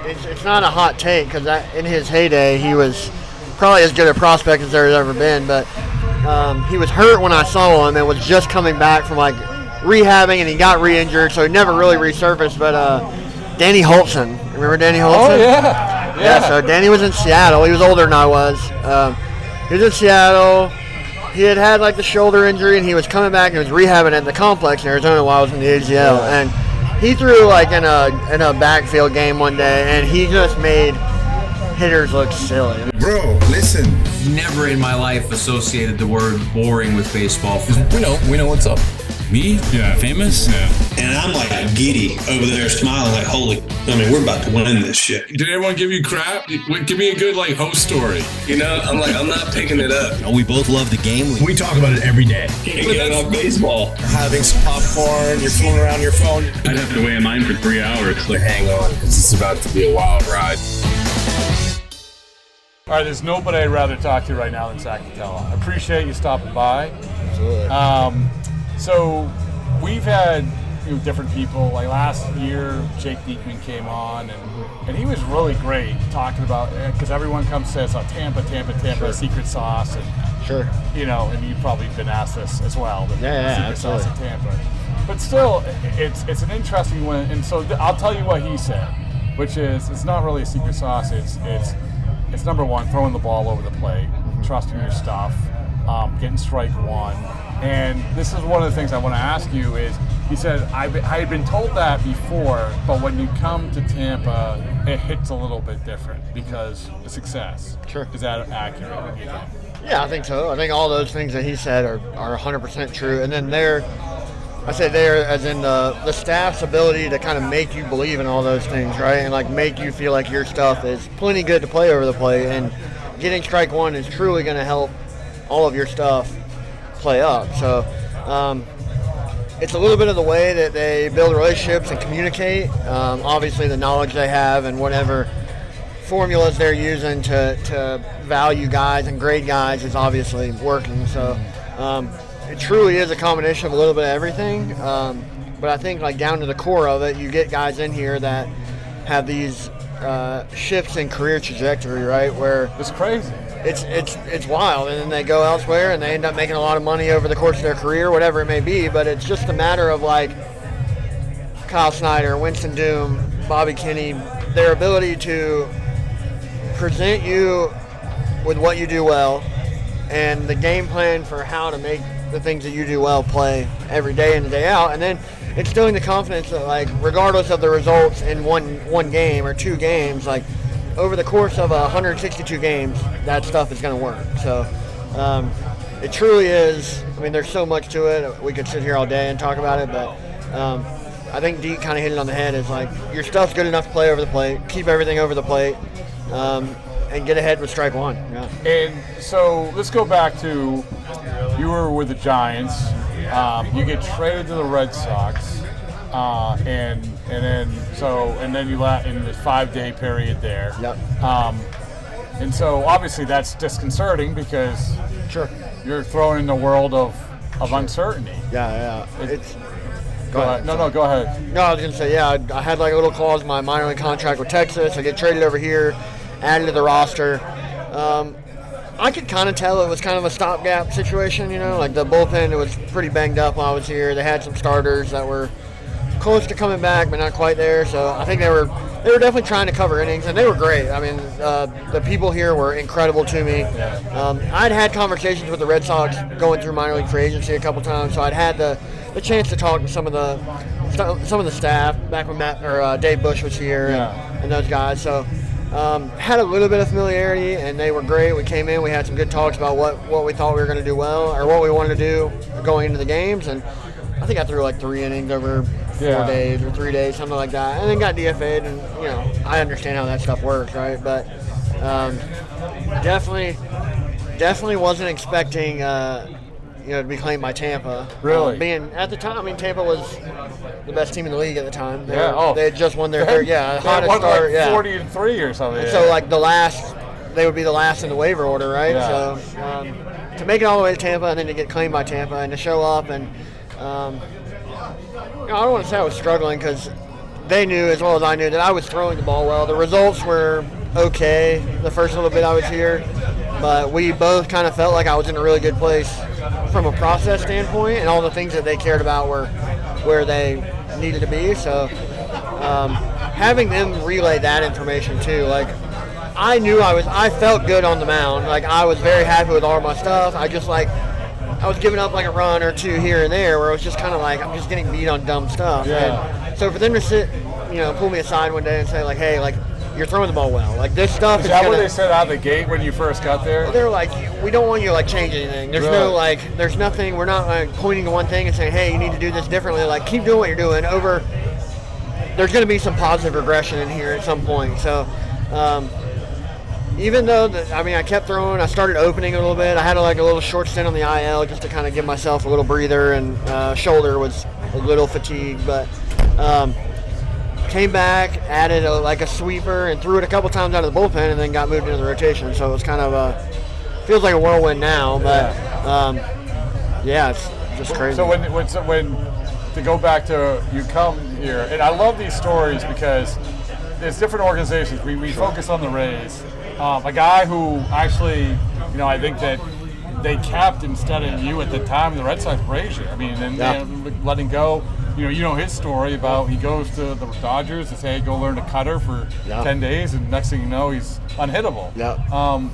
it's not a hot take because in his heyday he was probably as good a prospect as there's ever been, but he was hurt when I saw him and was just coming back from like rehabbing, and he got re-injured, so he never really resurfaced. But Danny Holtzen, remember Danny Holtzen? Oh yeah. So Danny was in Seattle. He was older than I was. He was in Seattle. He had like the shoulder injury, and he was coming back and was rehabbing at the complex in Arizona while I was in the ACL. And he threw like in a backfield game one day, and he just made hitters look silly. Bro, listen. Never in my life associated the word boring with baseball. We know what's up. Me? Yeah. Famous? Yeah. And I'm like giddy over there smiling like, we're about to win this shit. Did everyone give you crap? Give me a good host story. You know, I'm not picking it up. We both love the game. We talk about it every day. Can't get enough baseball. Having some popcorn, you're fooling around your phone. I'd have to wait in line for 3 hours. Hang on, because it's about to be a wild ride. All right, there's nobody I'd rather talk to right now than Zack Littell. I appreciate you stopping by. Absolutely. So we've had different people. Like last year, Jake Diekman came on, and he was really great talking about because everyone comes says Tampa, sure. Secret sauce, and sure, and you've probably been asked this as well. Secret absolutely. Sauce at Tampa, but still, it's an interesting one. And so I'll tell you what he said, which is it's not really a secret sauce. It's number one, throwing the ball over the plate, trusting your stuff, getting strike one. And this is one of the things I want to ask you is, he said, I had been told that before, but when you come to Tampa, it hits a little bit different because of success. Sure. Is that accurate? Yeah, I think so. I think all those things that he said are 100% true. And then I say there as in the staff's ability to kind of make you believe in all those things, right? And like make you feel like your stuff is plenty good to play over the plate. And getting strike one is truly going to help all of your stuff play up. So it's a little bit of the way that they build relationships and communicate. Obviously the knowledge they have and whatever formulas they're using to value guys and grade guys is obviously working. So it truly is a combination of a little bit of everything. But I think like down to the core of it, you get guys in here that have these shifts in career trajectory, right? Where it's crazy. It's wild, and then they go elsewhere and they end up making a lot of money over the course of their career, whatever it may be. But it's just a matter of like Kyle Snyder, Winston Doom, Bobby Kinney, their ability to present you with what you do well and the game plan for how to make the things that you do well play every day in and day out, and then instilling the confidence that like regardless of the results in one game or two games, like over the course of 162 games, that stuff is going to work. So it truly is. I mean, there's so much to it. We could sit here all day and talk about it, but I think Deke kind of hit it on the head. Is like your stuff's good enough to play over the plate, keep everything over the plate, and get ahead with strike one. Yeah. And so let's go back to you were with the Giants. You get traded to the Red Sox. And then you left in the 5-day period there. Yep. And so obviously that's disconcerting because sure you're thrown in the world of uncertainty. Yeah. Go ahead. No, go ahead. No, I was gonna say I had like a little clause in my minor league contract with Texas. I get traded over here, added to the roster. I could kind of tell it was kind of a stopgap situation. Like the bullpen, it was pretty banged up while I was here. They had some starters that were close to coming back, but not quite there. So I think they were definitely trying to cover innings, and they were great. I mean, the people here were incredible to me. I'd had conversations with the Red Sox going through minor league free agency a couple times, so I'd had the chance to talk to some of the staff back when Dave Bush was here and those guys. So had a little bit of familiarity, and they were great. We came in, we had some good talks about what we thought we were going to do well, or what we wanted to do going into the games, and I think I threw like 3 innings over 4 days or 3 days, something like that, and then got DFA'd. And I understand how that stuff works, right? But definitely wasn't expecting to be claimed by Tampa. Really? Being at the time, I mean, Tampa was the best team in the league at the time. They had just won their third, hottest start, 40-3 or something. And so like they would be the last in the waiver order, right? Yeah. So to make it all the way to Tampa and then to get claimed by Tampa and to show up and I don't want to say I was struggling because they knew as well as I knew that I was throwing the ball well. The results were okay the first little bit I was here, but we both kind of felt like I was in a really good place from a process standpoint, and all the things that they cared about were where they needed to be. So having them relay that information too, like I knew I felt good on the mound. Like I was very happy with all my stuff. I was giving up like a run or two here and there where it was just kind of like I'm just getting beat on dumb stuff. Yeah. And so for them to sit, pull me aside one day and say like, hey, like you're throwing the ball well. Like this stuff is that what they said out of the gate when you first got there? They're like, we don't want you to like change anything. There's no like, there's nothing. We're not like pointing to one thing and saying, hey, you need to do this differently. Like keep doing what you're doing. There's going to be some positive regression in here at some point. So even though I kept throwing, I started opening a little bit. I had a little short stint on the IL just to kind of give myself a little breather, and shoulder was a little fatigued, but came back, added a sweeper, and threw it a couple times out of the bullpen, and then got moved into the rotation. So it was kind of feels like a whirlwind now, but it's just crazy. So when to go back to you come here, and I love these stories because there's different organizations. We focus on the Rays. A guy who actually, I think that they kept instead of you at the time, the Red Sox Brazier. I mean, and they letting go. You know his story about he goes to the Dodgers and say, hey, go learn a cutter for 10 days, and next thing you know, he's unhittable. Yeah.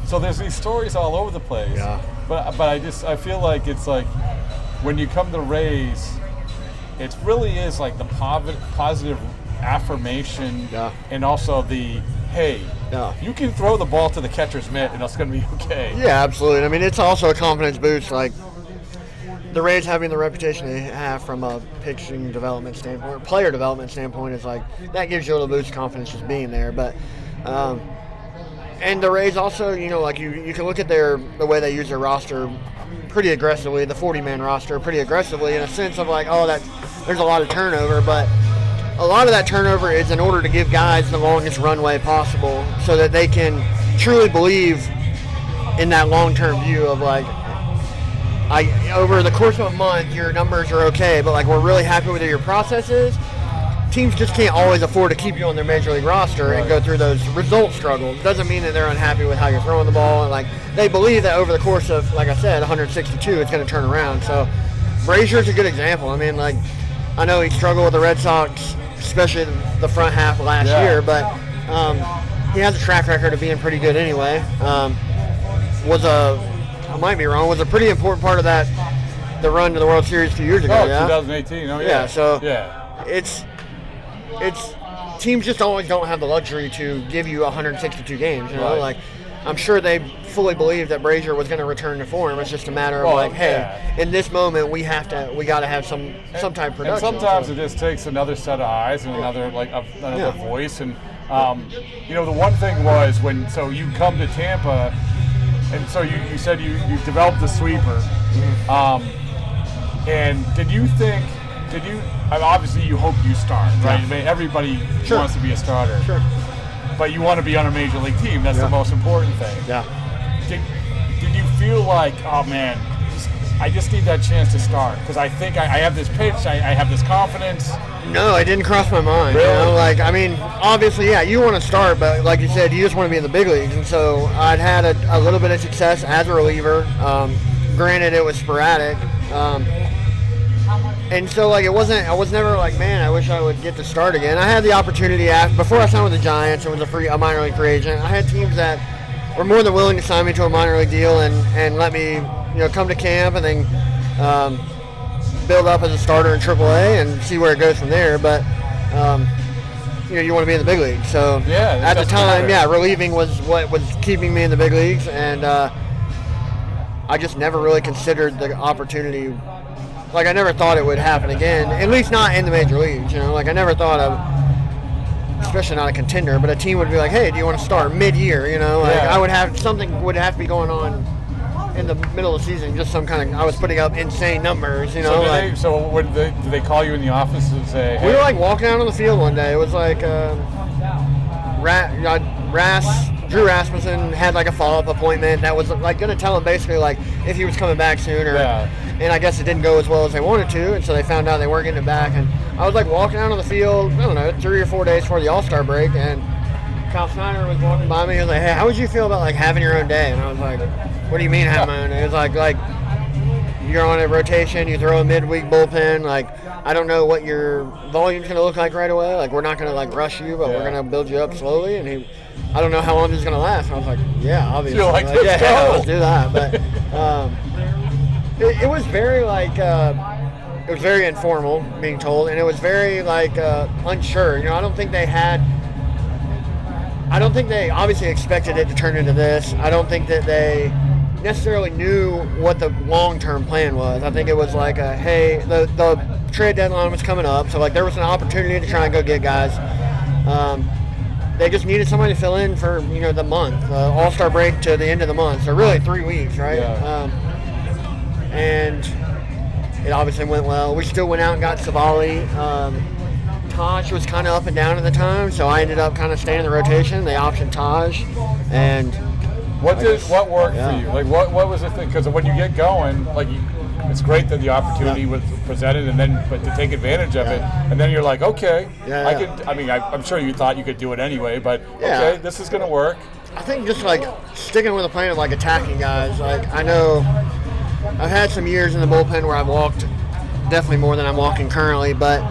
So there's these stories all over the place. Yeah. But I feel like it's like when you come to Rays, it really is like the positive affirmation, and also the hey, you can throw the ball to the catcher's mitt and it's going to be okay. Yeah, absolutely. I mean, it's also a confidence boost. Like the Rays having the reputation they have from a pitching development standpoint, or player development standpoint, is like that gives you a little boost of confidence just being there. But and the Rays also, like you can look at the way they use their roster pretty aggressively, the 40-man roster pretty aggressively, in a sense of like, there's a lot of turnover, but a lot of that turnover is in order to give guys the longest runway possible so that they can truly believe in that long-term view of like, over the course of a month, your numbers are okay, but like we're really happy with your processes. Teams just can't always afford to keep you on their major league roster and go through those result struggles. It doesn't mean that they're unhappy with how you're throwing the ball, and like they believe that over the course of, like I said, 162, it's going to turn around. So Brazier's a good example. I mean, like I know he struggled with the Red Sox, especially the front half of last year, but he has a track record of being pretty good anyway. I might be wrong, was a pretty important part of the run to the World Series 2 years ago. 2018. Oh yeah. So it's teams just always don't have the luxury to give you 162 games. Like I'm sure they fully believed that Brazier was going to return to form. It's just a matter of in this moment we got to have some type of production. And sometimes it just takes another set of eyes and another voice. And the one thing was so you come to Tampa, and so you said you developed the sweeper. And obviously you hope you start, right? I mean, everybody wants to be a starter. Sure. But you want to be on a major league team. That's the most important thing. Yeah. Did you feel like, oh man, I just need that chance to start because I think I have this pitch, I have this confidence? No, it didn't cross my mind. Really? Obviously, you want to start, but like you said, you just want to be in the big leagues. And so I'd had a little bit of success as a reliever. Granted, it was sporadic. And so, I was never like, man, I wish I would get to start again. I had the opportunity before I signed with the Giants and was a minor league free agent. I had teams that were more than willing to sign me to a minor league deal and let me, come to camp and then build up as a starter in AAA and see where it goes from there. But, you want to be in the big leagues. So at the time, relieving was what was keeping me in the big leagues. And I just never really considered the opportunity. Like, I never thought it would happen again, at least not in the major leagues, Like, I never thought of, especially not a contender, but a team would be like, hey, do you want to start mid-year, I would have, something would have to be going on in the middle of the season, just some kind of, I was putting up insane numbers, So did they call you in the office and say, hey? We were, walking out on the field one day. It was like, Drew Rasmussen had a follow-up appointment that was going to tell him basically if he was coming back soon and I guess it didn't go as well as they wanted to, and so they found out they weren't getting it back, and I was like walking out on the field, I don't know, 3 or 4 days before the All-Star break, and Kyle Snyder was walking by me. He was like, "Hey, how would you feel about like having your own day?" And I was like, "What do you mean having my own day?" It was like you're on a rotation, you throw a midweek bullpen. Like, I don't know what your volume's gonna look like right away. Like, we're not gonna like rush you, but we're gonna build you up slowly. And I don't know how long this is gonna last. And I was like, "Yeah, obviously, You're like, let's go. let's do that." But it was very like. It was very informal, being told, and it was very like unsure. You know, I don't think they obviously expected it to turn into this. I don't think that they necessarily knew what the long-term plan was. I think it was like hey, the trade deadline was coming up, so like there was an opportunity to try and go get guys. They just needed somebody to fill in for the month, All-Star break to the end of the month. So really 3 weeks, right? Yeah. And it obviously went well. We still went out and got Savali. Taj was kind of up and down at the time, so I ended up kind of staying in the rotation. They optioned Taj, and what worked for you? Like what was the thing? Because when you get going, like it's great that the opportunity was presented, but to take advantage of it, and then you're like, okay, I could. I mean, I'm sure you thought you could do it anyway, but okay, this is gonna work. I think just like sticking with a plan of like attacking guys. Like I know I've had some years in the bullpen where I've walked definitely more than I'm walking currently, but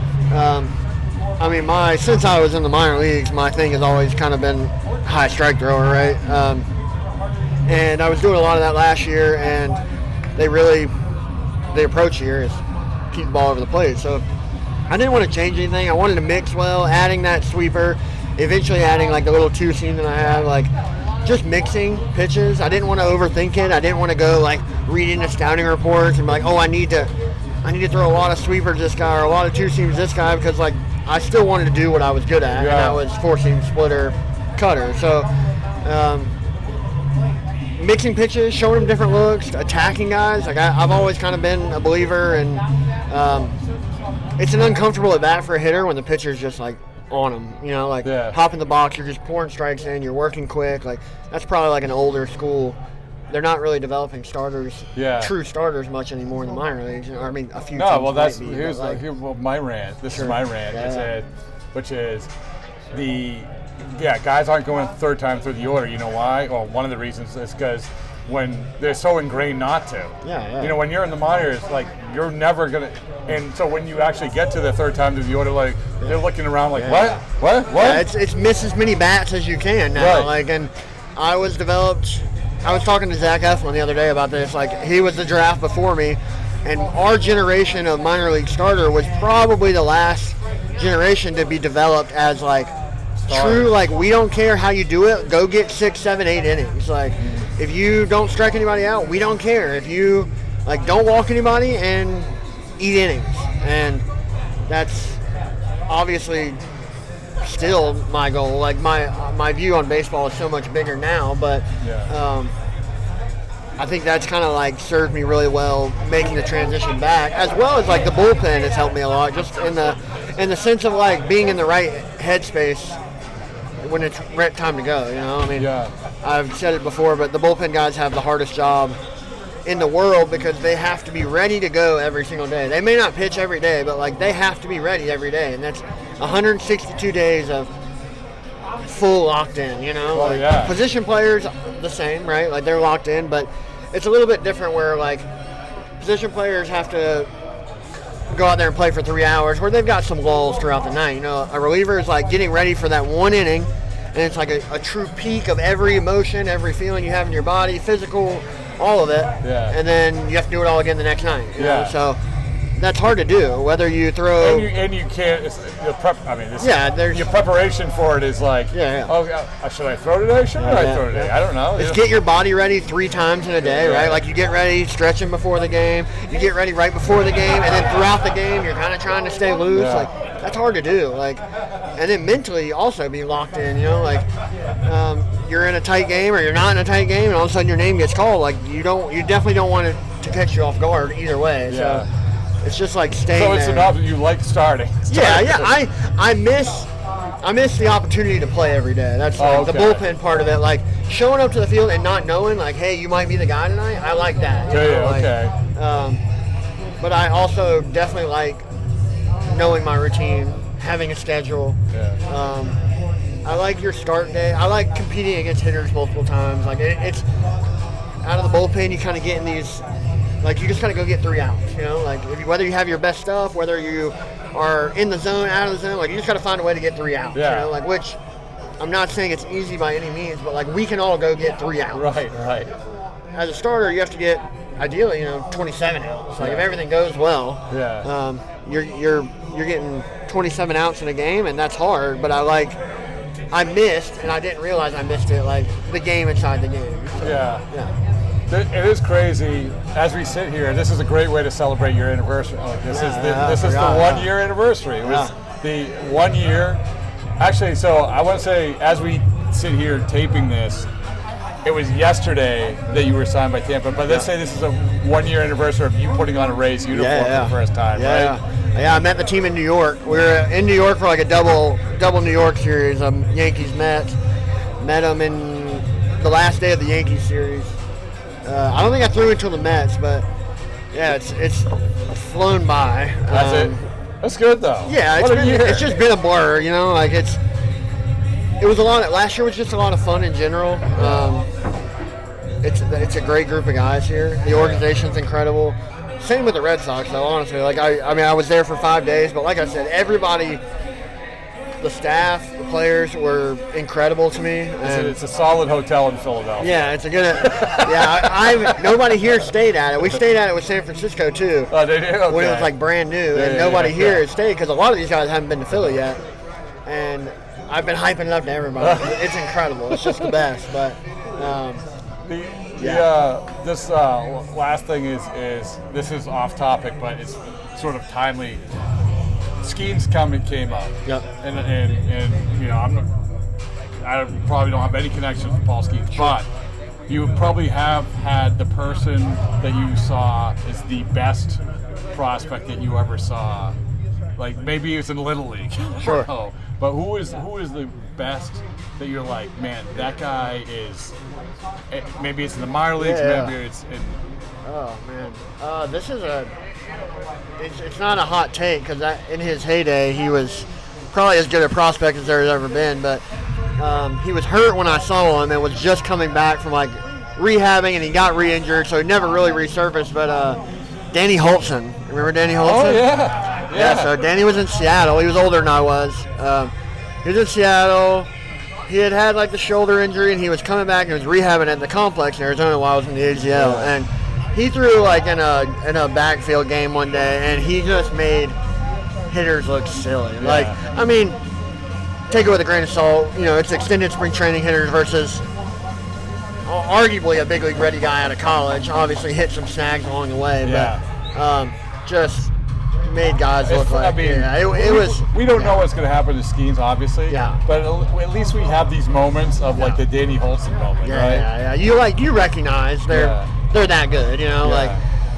I mean, since I was in the minor leagues, my thing has always kind of been high strike thrower, right? And I was doing a lot of that last year, and the approach here is keep the ball over the plate. So I didn't want to change anything. I wanted to mix well, adding that sweeper, eventually adding like the little 2-seam that I have, like just mixing pitches. I didn't want to overthink it. I didn't want to go like reading the scouting reports and be like, oh, I need to throw a lot of sweepers this guy or a lot of 2-seams this guy, because like I still wanted to do what I was good at, and that was 4-seam splitter, cutter. So mixing pitches, showing them different looks, attacking guys. Like I've always kind of been a believer, and it's an uncomfortable at bat for a hitter when the pitcher's just like on them. Hop in the box, you're just pouring strikes in, you're working quick. Like that's probably like an older school. They're not really developing starters, true starters, much anymore in the minor leagues. I mean, a few. No, teams well, might be, here's my rant. This is my rant, which is guys aren't going third time through the order. You know why? Well, one of the reasons is because when they're so ingrained not to. When you're in the minors, like you're never gonna. And so when you actually get to the third time through the order, like they're looking around like what? Yeah, it's miss as many bats as you can now. Right. Like, and I was talking to Zach Eflin the other day about this. Like, he was the draft before me, and our generation of minor league starter was probably the last generation to be developed as like true. Like, we don't care how you do it. Go get 6, 7, 8 innings. Like, if you don't strike anybody out, we don't care. If you like don't walk anybody and eat innings, and that's obviously still my goal. Like my view on baseball is so much bigger now, but I think that's kind of like served me really well making the transition back, as well as like the bullpen has helped me a lot, just in the sense of like being in the right headspace when it's right time to go. I mean, I've said it before, but the bullpen guys have the hardest job in the world because they have to be ready to go every single day. They may not pitch every day, but like they have to be ready every day, and that's 162 days of full locked in. Position players the same, right? Like they're locked in, but it's a little bit different where like position players have to go out there and play for 3 hours, where they've got some lulls throughout the night. A reliever is like getting ready for that one inning, and it's like a true peak of every emotion, every feeling you have in your body, physical, all of it, and then you have to do it all again the next night. You know? So that's hard to do. Whether you throw and you can't. Your prep. I mean, there's your preparation for it is like, oh, should I throw today? Shouldn't I throw today? I don't know. It's get your body ready 3 times in a day, right? Like you get ready stretching before the game, you get ready right before the game, and then throughout the game you're kind of trying to stay loose. Like that's hard to do. Like, and then mentally also be locked in. Like you're in a tight game or you're not in a tight game, and all of a sudden your name gets called. Like you definitely don't want it to catch you off guard either way. So it's just like staying So it's there. enough that you like starting. I miss the opportunity to play every day. That's like the bullpen part of it. Like showing up to the field and not knowing, like, hey, you might be the guy tonight. I like that. Okay. But I also definitely like knowing my routine, having a schedule. I like your start day. I like competing against hitters multiple times. Like it's out of the bullpen, you kind of get in these. Like, you just got to go get 3 outs, you know? Like, whether you have your best stuff, whether you are in the zone, out of the zone, like, you just got to find a way to get 3 outs, you know? Like, which I'm not saying it's easy by any means, but, like, we can all go get 3 outs. Right. As a starter, you have to get, ideally, 27 outs. Like, if everything goes well, you're getting 27 outs in a game, and that's hard, but I missed, and I didn't realize I missed it, like, the game inside the game. So, yeah. It is crazy. As we sit here, this is a great way to celebrate your anniversary. This is the 1 year anniversary. It was the 1 year. Actually, so I want to say, as we sit here taping this, it was yesterday that you were signed by Tampa. But let's say this is a 1 year anniversary of you putting on a Rays uniform for the first time, right? Yeah, I met the team in New York. We were in New York for like a double New York series. Yankees Mets. Met them in the last day of the Yankees series. I don't think I threw until the Mets, but yeah, it's flown by. That's it. That's good though. Yeah, it's just been a blur, Like it was a lot. Last year was just a lot of fun in general. It's a great group of guys here. The organization's incredible. Same with the Red Sox, though. Honestly, like I was there for 5 days, but like I said, everybody. The staff, the players were incredible to me. It's a solid hotel in Philadelphia. Yeah, it's a good. Nobody here stayed at it. We stayed at it with San Francisco too. Oh, they did. Okay. When it was like brand new, and nobody here has stayed because a lot of these guys haven't been to Philly yet. And I've been hyping it up to everybody. It's incredible. It's just the best. But this last thing is this is off topic, but it's sort of timely. Skeens came up. Yep. And I probably don't have any connection with Paul Skeens, but you probably have had the person that you saw is the best prospect that you ever saw. Like maybe it's in Little League. Sure. But who is the best that you're like, man, that guy is. Maybe it's in the minor leagues. Maybe it's in. Oh man, this is it's not a hot take because in his heyday he was probably as good a prospect as there's ever been, but he was hurt when I saw him and was just coming back from like rehabbing, and he got re-injured, so he never really resurfaced. But Danny Holtzen, remember Danny Holtzen? Oh yeah. So Danny was in Seattle. He was older than I was. He was in Seattle. He had like the shoulder injury, and he was coming back and was rehabbing at the complex in Arizona while I was in the AGL, and he threw like in a backfield game one day, and he just made hitters look silly. Yeah. Like, I mean, take it with a grain of salt. It's extended spring training hitters versus arguably a big league ready guy out of college. Obviously hit some snags along the way, but just made guys look like. It was. We don't know what's going to happen to Skeens, obviously. Yeah. But at least we have these moments of like the Danny Holtzen moment, right? Yeah. You recognize they're that good, Like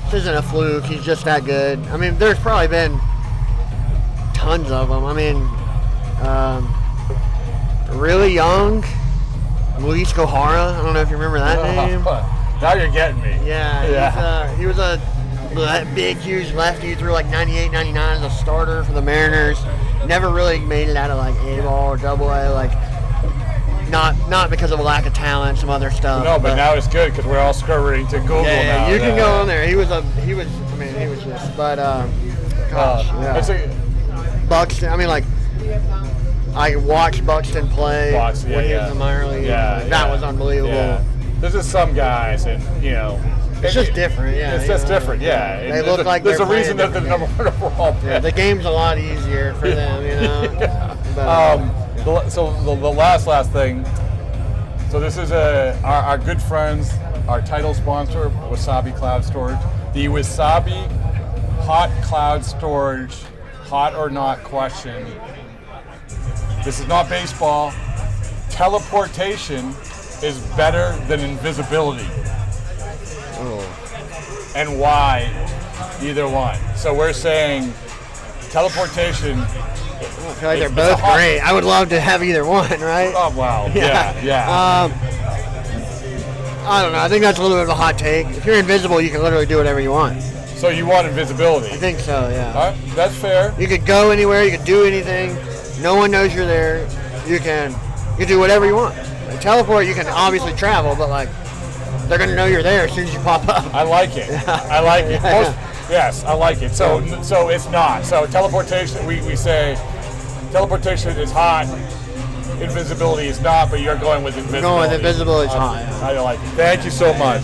this isn't a fluke. He's just that good. I mean, there's probably been tons of them. I mean, really young, Luis Gohara. I don't know if you remember that name. Now you're getting me. Yeah. He was a big, huge lefty. He threw like 98, 99 as a starter for the Mariners. Never really made it out of like A-ball or Double-A. Like, not because of a lack of talent, some other stuff. No, but now it's good because we're all scurrying to Google now. You can go on there. He was just. But Buxton. I mean, like, I watched Buxton play when he was in the minor league. That was unbelievable. Yeah. There's just some guys, and it's just different. Yeah, it's just different. Yeah, they look like there's a reason that they're the number one overall pick. Yeah, the game's a lot easier for them, But, so the last thing. So this is our good friends, our title sponsor, Wasabi Cloud Storage. The Wasabi Hot Cloud Storage, hot or not question. This is not baseball. Teleportation is better than invisibility. And why? Either one. So we're saying teleportation. I feel like they're both great. I would love to have either one, right? Oh, wow. Yeah. I don't know. I think that's a little bit of a hot take. If you're invisible, you can literally do whatever you want. So you want invisibility? I think so, yeah. All right, that's fair. You could go anywhere, you could do anything. No one knows you're there. You can do whatever you want. Like, teleport, you can obviously travel, but like they're gonna know you're there as soon as you pop up. I like it. I like it. Yes, I like it. So it's not. So teleportation, we say teleportation is hot. Invisibility is not, but you're going with invisibility. Going with invisibility is hot. Yeah. I like it. Thank you so much.